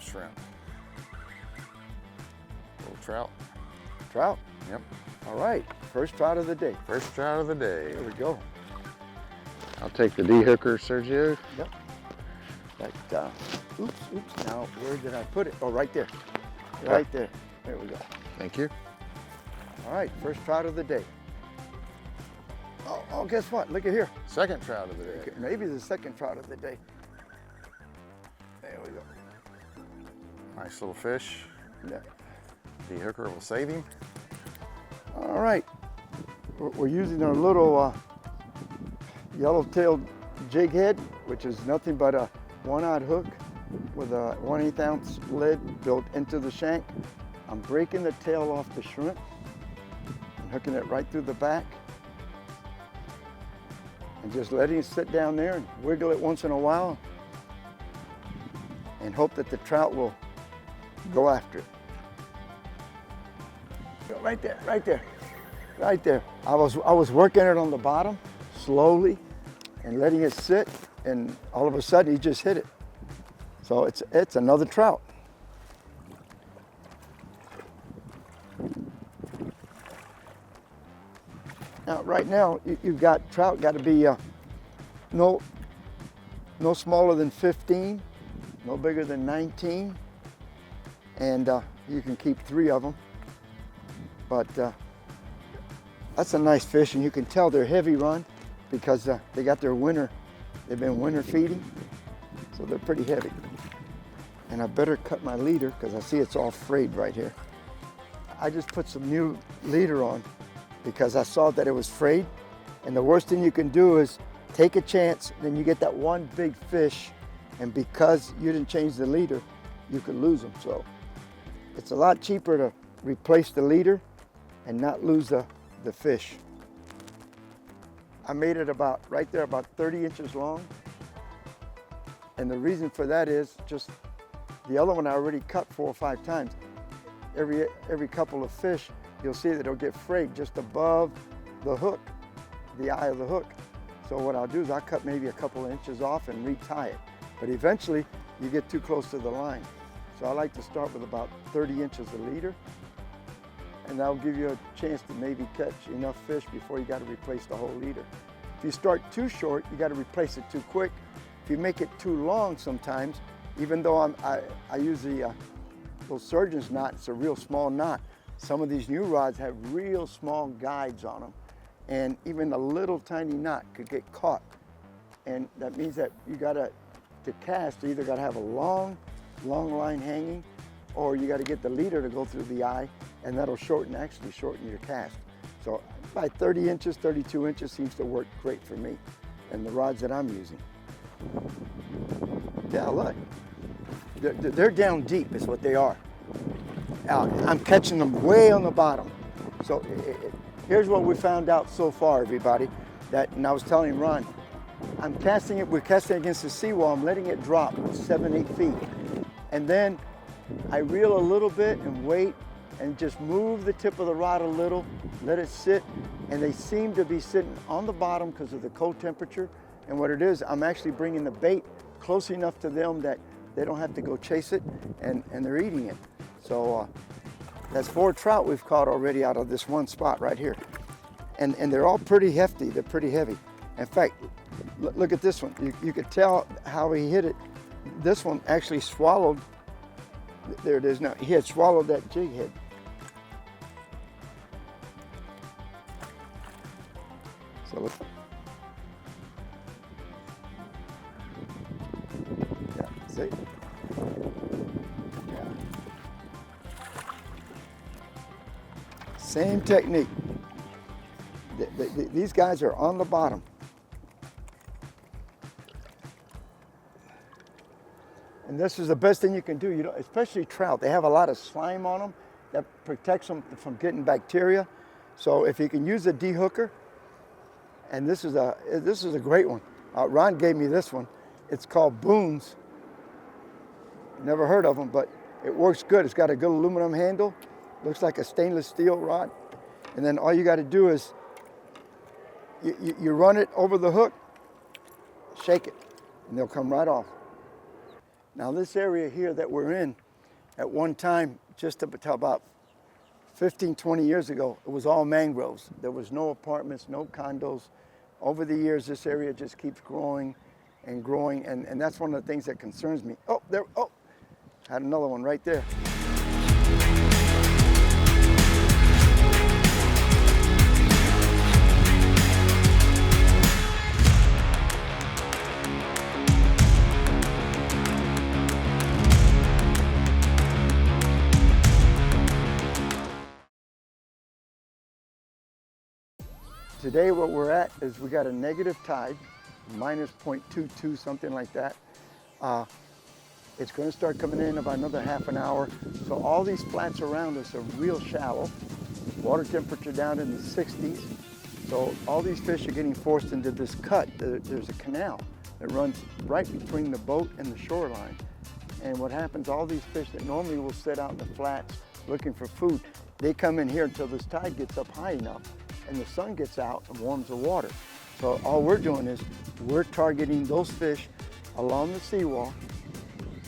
shrimp. Little trout. Trout. Yep. All right, first trout of the day. First trout of the day. Here we go. I'll take the D-hooker, Sergio. Yep. That, oops. Now, where did I put it? Oh, right there. Right there. There we go. Thank you. All right, first trout of the day. Oh, guess what? Look at here. Second trout of the day. Okay, maybe the second trout of the day. There we go. Nice little fish. Yeah. D-hooker will save him. All right. We're using our little yellow-tailed jig head, which is nothing but a 1/0 hook with a 1/8 ounce lead built into the shank. I'm breaking the tail off the shrimp and hooking it right through the back and just letting it sit down there and wiggle it once in a while and hope that the trout will go after it. Right there, right there, right there. I was working it on the bottom slowly and letting it sit, and all of a sudden he just hit it. So it's another trout. Now, right now, you've got trout got to be no smaller than 15, no bigger than 19, and you can keep 3 of them. But that's a nice fish, and you can tell they're heavy run because they got their winter, they've been winter feeding, so they're pretty heavy. And I better cut my leader because I see it's all frayed right here. I just put some new leader on because I saw that it was frayed, and the worst thing you can do is take a chance, then you get that one big fish, and because you didn't change the leader, you could lose them. So it's a lot cheaper to replace the leader and not lose the fish. I made it about right there, about 30 inches long. And the reason for that is just the other one I already cut 4 or 5 times. Every couple of fish, you'll see that it'll get frayed just above the hook, the eye of the hook. So what I'll do is I'll cut maybe a couple of inches off and retie it. But eventually you get too close to the line. So I like to start with about 30 inches a leader, and that'll give you a chance to maybe catch enough fish before you got to replace the whole leader. If you start too short, you got to replace it too quick. If you make it too long sometimes, even though I use the little surgeon's knot, it's a real small knot. Some of these new rods have real small guides on them, and even a little tiny knot could get caught. And that means that you to cast, you either got to have a long line hanging, or you got to get the leader to go through the eye, and that'll actually shorten your cast. So by 30 inches, 32 inches seems to work great for me and the rods that I'm using. Yeah, look, they're down deep is what they are. I'm catching them way on the bottom. So here's what we found out so far, everybody, and I was telling Ron, we're casting against the seawall, I'm letting it drop 7, 8 feet. And then I reel a little bit and wait and just move the tip of the rod a little, let it sit, and they seem to be sitting on the bottom because of the cold temperature. And what it is, I'm actually bringing the bait close enough to them that they don't have to go chase it, and they're eating it. So that's 4 trout we've caught already out of this one spot right here. And they're all pretty hefty, they're pretty heavy. In fact, look at this one. You could tell how he hit it. This one actually swallowed, there it is now, he had swallowed that jig head. So look. Yeah, see? Yeah. Same technique. These guys are on the bottom. And this is the best thing you can do, especially trout. They have a lot of slime on them that protects them from getting bacteria. So if you can use a de-hooker, and this is a great one. Ron gave me this one. It's called Boone's. Never heard of them, but it works good. It's got a good aluminum handle. Looks like a stainless steel rod. And then all you got to do is you run it over the hook, shake it, and they'll come right off. Now this area here that we're in, at one time, just up until about 15, 20 years ago, it was all mangroves. There was no apartments, no condos. Over the years, this area just keeps growing and growing, and that's one of the things that concerns me. Oh, there, oh, had another one right there. Today what we're at is we got a negative tide, minus 0.22, something like that. It's going to start coming in about another half an hour. So all these flats around us are real shallow. Water temperature down in the 60s. So all these fish are getting forced into this cut. There's a canal that runs right between the boat and the shoreline. And what happens, all these fish that normally will sit out in the flats looking for food, they come in here until this tide gets up high enough and the sun gets out and warms the water. So all we're doing is we're targeting those fish along the seawall.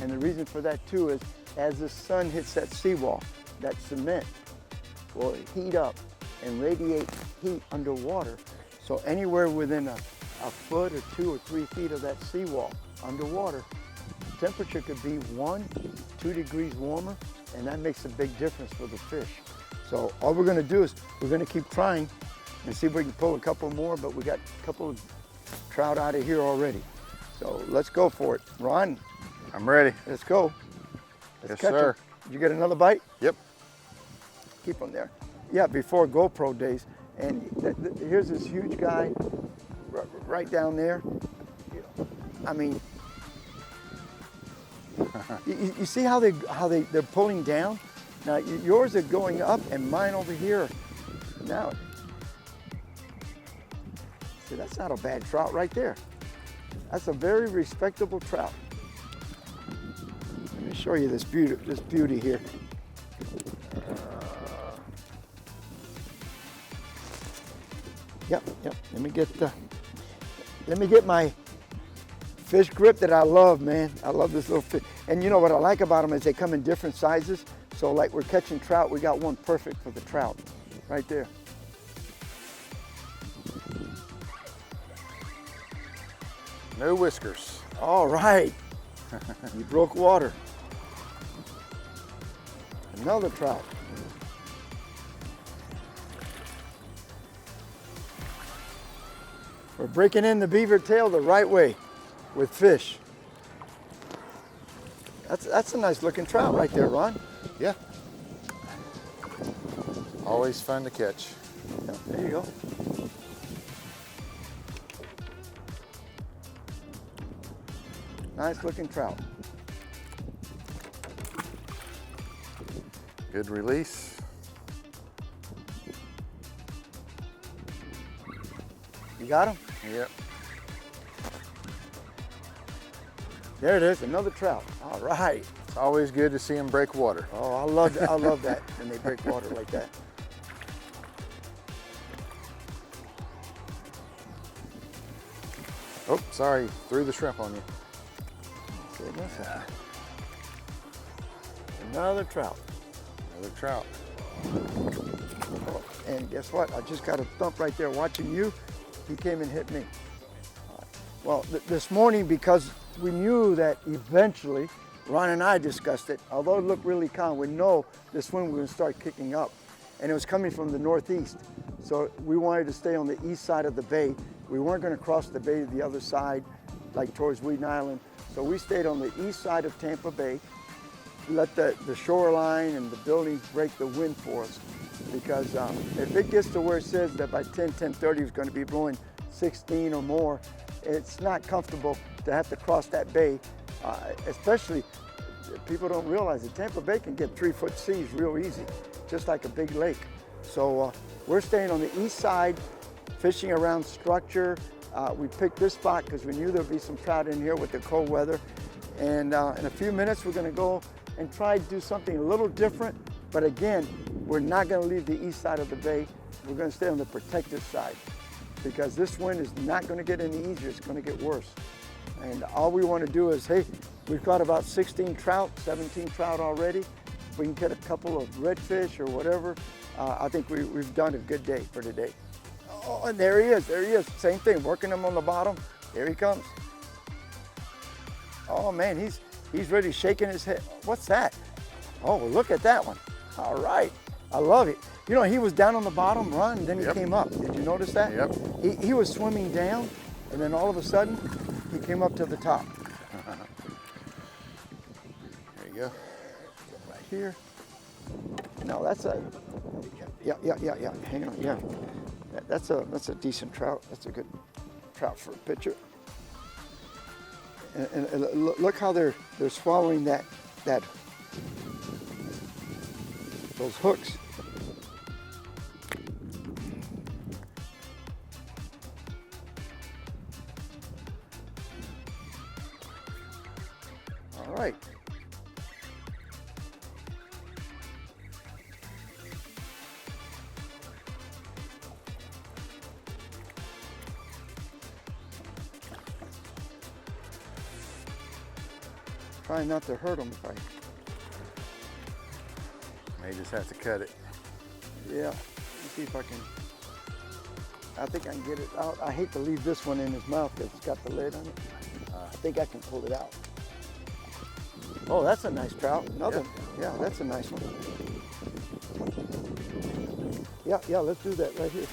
And the reason for that too is as the sun hits that seawall, that cement will heat up and radiate heat underwater. So anywhere within a foot or 2 or 3 feet of that seawall underwater, temperature could be 1, 2 degrees warmer, and that makes a big difference for the fish. So all we're gonna do is we're gonna keep trying and see if we can pull a couple more, but we got a couple of trout out of here already. So let's go for it. Ron, I'm ready. let's go. Let's Yes, catch sir. 'em. Did you get another bite? Yep. Keep them there. Yeah, before GoPro days. And here's this huge guy right down there. I mean, you see how they're pulling down? Now yours are going up and mine over here. Now, see, that's not a bad trout right there. That's a very respectable trout. Let me show you this beauty here. Yep. Let me get my fish grip that I love, man. I love this little fish. And you know what I like about them is they come in different sizes. So like we're catching trout, we got one perfect for the trout, right there. No whiskers. All right. You broke water. Another trout. We're breaking in the beaver tail the right way with fish. That's a nice looking trout right there, Ron. Yeah. Always fun to catch. Yeah, there you go. Nice looking trout. Good release. You got him? Yep. There it is, another trout. All right. It's always good to see them break water. Oh, I love that. I love that when they break water like that. Oh, sorry, threw the shrimp on you. Goodness. Another trout. Another trout. Oh, and guess what? I just got a thump right there watching you. He came and hit me. Well, this morning, because we knew that eventually, Ron and I discussed it, although it looked really calm, we know this wind was going to start kicking up. And it was coming from the northeast. So we wanted to stay on the east side of the bay. We weren't going to cross the bay to the other side, like towards Weeden Island. So we stayed on the east side of Tampa Bay, let the shoreline and the buildings break the wind for us. Because if it gets to where it says that by 10:30 it's going to be blowing 16 or more, it's not comfortable to have to cross that bay, especially people don't realize that Tampa Bay can get 3-foot seas real easy, just like a big lake. So we're staying on the east side, fishing around structure. We picked this spot because we knew there'd be some trout in here with the cold weather. And in a few minutes, we're going to go and try to do something a little different. But again, we're not going to leave the east side of the bay. We're going to stay on the protected side because this wind is not going to get any easier. It's going to get worse. And all we want to do is, hey, we've got about 16 trout, 17 trout already. If we can get a couple of redfish or whatever, I think we've done a good day for today. Oh, and there he is, same thing, working him on the bottom. There he comes. Oh man, he's really shaking his head. What's that? Oh, look at that one. All right, I love it. You know, he was down on the bottom run, then he came up. Did you notice that? Yep. He was swimming down, and then all of a sudden, he came up to the top. There you go. Right here. No, that's a, yeah. Hang on, yeah. That's a decent trout. That's a good trout for a picture. And look how they're swallowing that those hooks. All right. Try not to hurt them if I... May just have to cut it. Yeah, let's see if I can. I think I can get it out. I hate to leave this one in his mouth because it's got the lid on it. I think I can pull it out. Oh, that's a nice trout. Another, yeah, that's a nice one. Yeah, let's do that right here.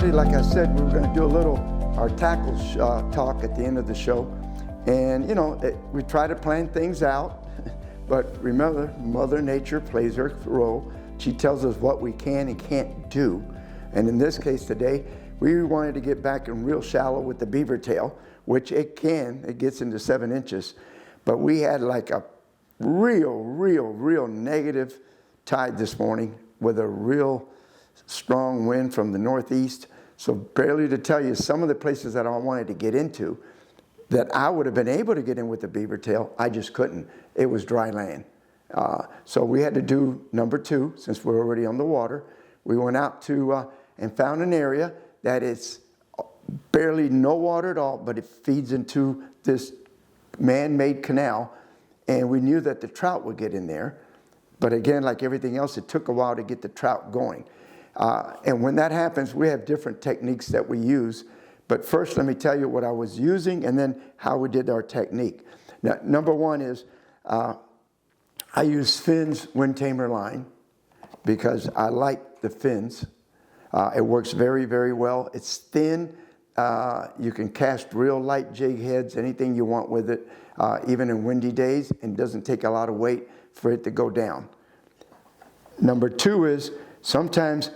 Like I said, we were going to do a little our tackles talk at the end of the show, and you know we try to plan things out, but remember, Mother Nature plays her role. She tells us what we can and can't do, and in this case today, we wanted to get back in real shallow with the beaver tail, which it gets into 7 inches, but we had like a real negative tide this morning with a real strong wind from the northeast. So barely to tell you some of the places that I wanted to get into that I would have been able to get in with the beaver tail, I just couldn't. It was dry land. So we had to do number 2 since we're already on the water. We went out to and found an area that is barely no water at all, but it feeds into this man-made canal, and we knew that the trout would get in there. But again, like everything else, it took a while to get the trout going. And when that happens, we have different techniques that we use. But first, let me tell you what I was using and then how we did our technique. Now, number 1 is I use Finn's Wind Tamer line because I like the fins. It works very well. It's thin. You can cast real light jig heads, anything you want with it, even in windy days, and doesn't take a lot of weight for it to go down. Number 2 is sometimes,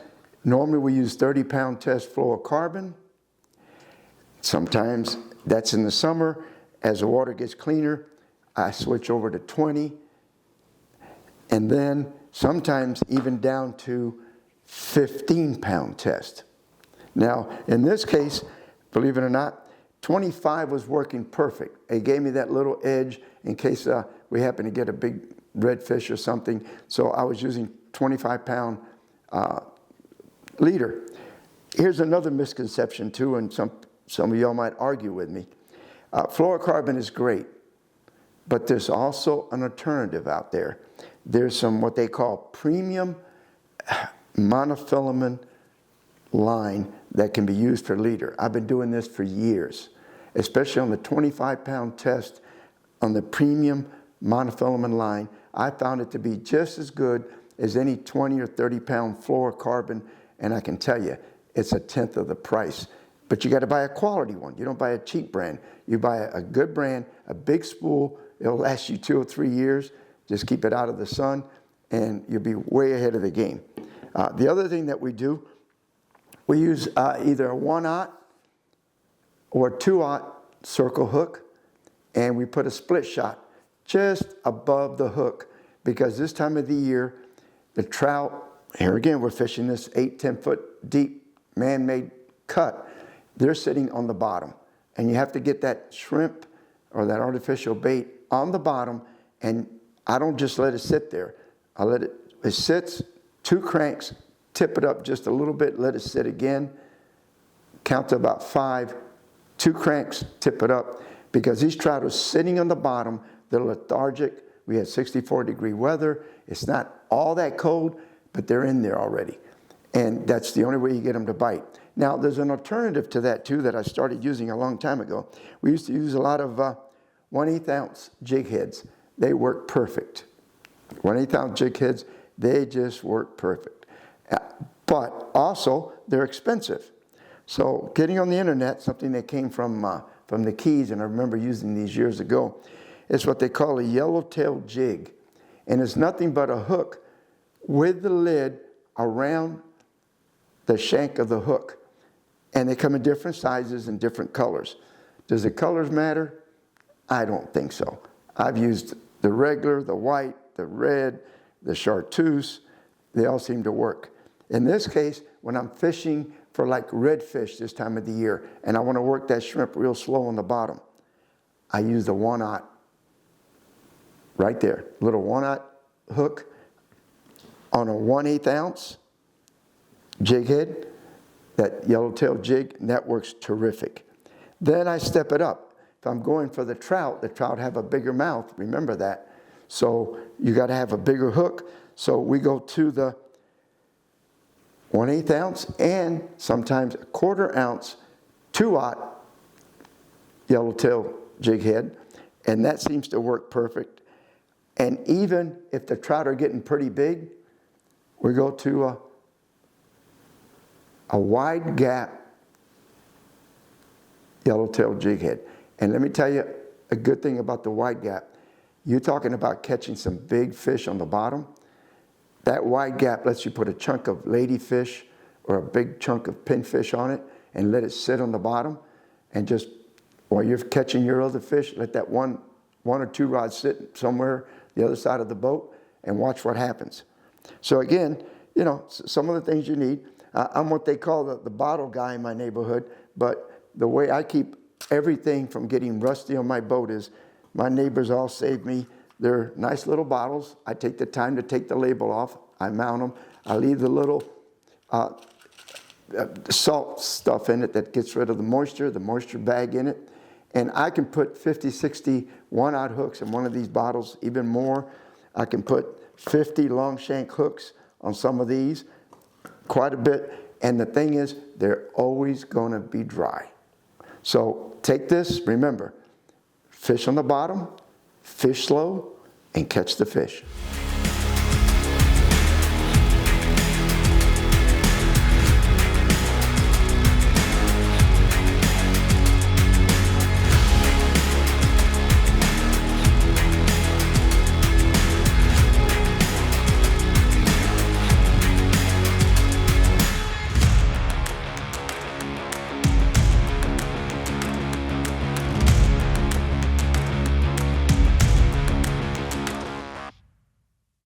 normally we use 30-pound test fluorocarbon. Sometimes that's in the summer. As the water gets cleaner, I switch over to 20. And then sometimes even down to 15-pound test. Now, in this case, believe it or not, 25 was working perfect. It gave me that little edge in case we happen to get a big redfish or something. So I was using 25-pound leader. Here's another misconception too, and some of y'all might argue with me. Fluorocarbon is great, but there's also an alternative out there. There's some what they call premium monofilament line that can be used for leader. I've been doing this for years, especially on the 25-pound test on the premium monofilament line. I found it to be just as good as any 20 or 30-pound fluorocarbon, and I can tell you, it's a tenth of the price. But you got to buy a quality one. You don't buy a cheap brand. You buy a good brand, a big spool. It'll last you 2 or 3 years. Just keep it out of the sun, and you'll be way ahead of the game. The other thing that we do, we use either a 1/0 or 2/0 circle hook, and we put a split shot just above the hook, because this time of the year, the trout, here again, we're fishing this 8-10 foot deep man-made cut. They're sitting on the bottom, and you have to get that shrimp or that artificial bait on the bottom, and I don't just let it sit there. I let it sits, 2 cranks, tip it up just a little bit, let it sit again, count to about 5, 2 cranks, tip it up, because these trout are sitting on the bottom, they're lethargic. We had 64-degree weather. It's not all that cold, but they're in there already. And that's the only way you get them to bite. Now, there's an alternative to that, too, that I started using a long time ago. We used to use a lot of 1/8 ounce jig heads. They work perfect. 1/8 ounce jig heads, they just work perfect. But also, they're expensive. So getting on the internet, something that came from the Keys, and I remember using these years ago, is what they call a yellowtail jig. And it's nothing but a hook with the lid around the shank of the hook. And they come in different sizes and different colors. Does the colors matter? I don't think so. I've used the regular, the white, the red, the chartreuse. They all seem to work. In this case, when I'm fishing for like redfish this time of the year, and I want to work that shrimp real slow on the bottom, I use the 1/0 right there. Little 1/0 hook on a 1/8 ounce jig head, that yellowtail jig, and that works terrific. Then I step it up. If I'm going for the trout have a bigger mouth, remember that. So you got to have a bigger hook. So we go to the 1/8 ounce and sometimes a 1/4 ounce 2/0 yellowtail jig head, and that seems to work perfect. And even if the trout are getting pretty big, we go to a wide gap yellowtail jig head. And let me tell you a good thing about the wide gap. You're talking about catching some big fish on the bottom. That wide gap lets you put a chunk of ladyfish or a big chunk of pinfish on it and let it sit on the bottom, and just while you're catching your other fish, let that one or 2 rods sit somewhere the other side of the boat and watch what happens. So again, you know, some of the things you need. I'm what they call the bottle guy in my neighborhood, but the way I keep everything from getting rusty on my boat is my neighbors all save me. They're nice little bottles. I take the time to take the label off. I mount them. I leave the little salt stuff in it that gets rid of the moisture bag in it. And I can put 50, 60 1/0 hooks in one of these bottles, even more. I can put 50 long shank hooks on some of these, quite a bit. And the thing is, they're always going to be dry. So take this, remember, fish on the bottom, fish slow, and catch the fish.